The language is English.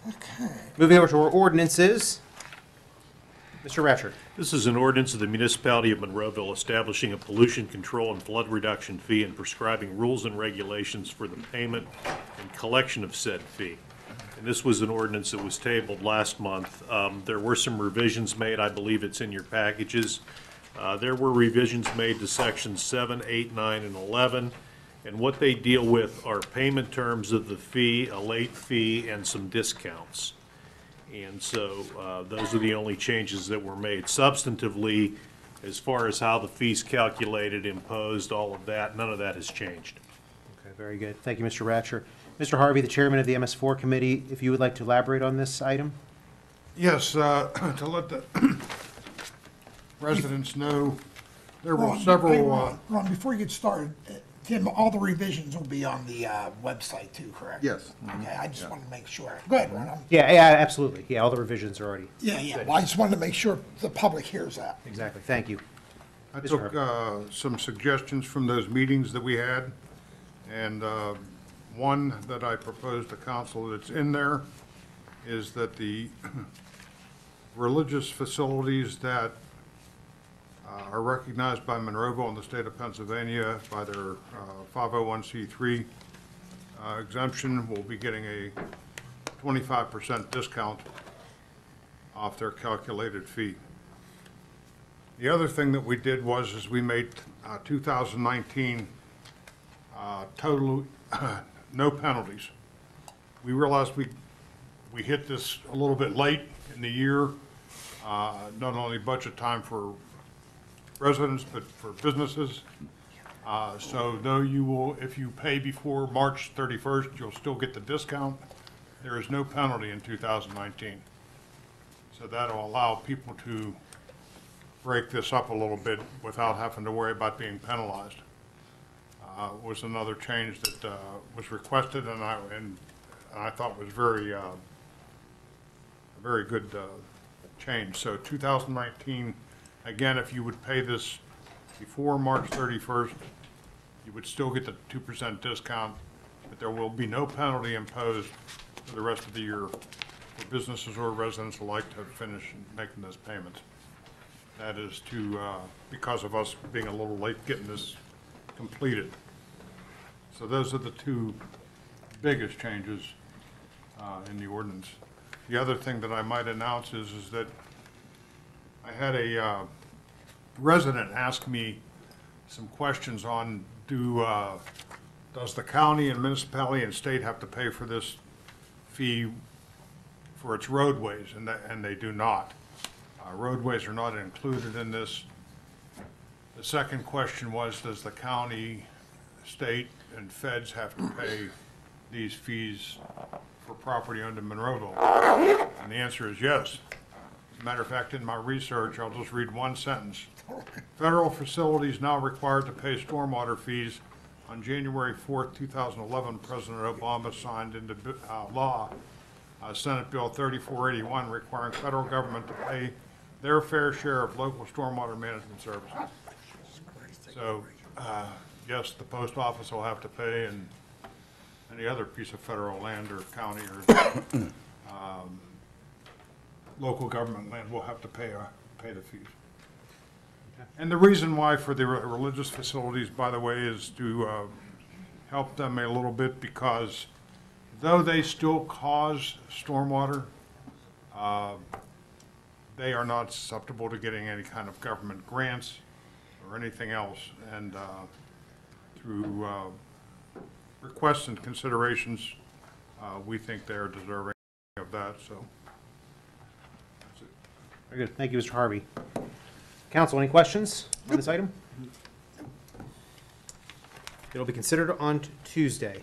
Okay. Moving over to our ordinances. Mr. Ratchard. This is an ordinance of the municipality of Monroeville establishing a pollution control and flood reduction fee and prescribing rules and regulations for the payment and collection of said fee. And this was an ordinance that was tabled last month. There were some revisions made. I believe it's in your packages. There were revisions made to sections 7, 8, 9, and 11. And what they deal with are payment terms of the fee, a late fee, and some discounts. And so those are the only changes that were made. Substantively, as far as how the fee's calculated, imposed, all of that, none of that has changed. Okay, very good. Thank you, Mr. Ratcher. Mr. Harvey, the chairman of the MS4 committee, if you would like to elaborate on this item? Yes, to let the residents know, there were Ron, several, Ron, before you get started, Tim, all the revisions will be on the website too, correct? Yes. Okay, I just wanted to make sure. Go ahead, Ron. Yeah, absolutely. Yeah, all the revisions are already. Yeah. Well, I just wanted to make sure the public hears that. Exactly. Thank you. I Mr. took some suggestions from those meetings that we had, and one that I proposed to council that's in there is that the religious facilities that are recognized by Monroeville in the state of Pennsylvania by their 501c3 exemption will be getting a 25% discount off their calculated fee. The other thing that we did is we made 2019 total no penalties. We realized we hit this a little bit late in the year, not only budget time for residents, but for businesses. So though you will, if you pay before March 31st, you'll still get the discount. There is no penalty in 2019. So that'll allow people to break this up a little bit without having to worry about being penalized. Was another change that was requested, and I thought was very good change. So 2019. Again, if you would pay this before March 31st, you would still get the 2% discount, but there will be no penalty imposed for the rest of the year for businesses or residents alike to finish making those payments. That is because of us being a little late getting this completed. So those are the two biggest changes in the ordinance. The other thing that I might announce is that I had a resident ask me some questions on does the county and municipality and state have to pay for this fee for its roadways, and they do not. Roadways are not included in this. The second question was, does the county, state, and feds have to pay these fees for property under Monroeville? And the answer is yes. Matter of fact, in my research, I'll just read one sentence. Federal facilities now required to pay stormwater fees. On January 4th, 2011, President Obama signed into law Senate Bill 3481 requiring federal government to pay their fair share of local stormwater management services. So, yes, the post office will have to pay, and any other piece of federal land or county or local government land will have to pay the fees. Okay. And the reason why for the religious facilities, by the way, is to help them a little bit, because though they still cause stormwater, they are not susceptible to getting any kind of government grants or anything else. And through requests and considerations, we think they're deserving of that. So. Very good. Thank you, Mr. Harvey. Council, any questions on this item? It'll be considered on Tuesday.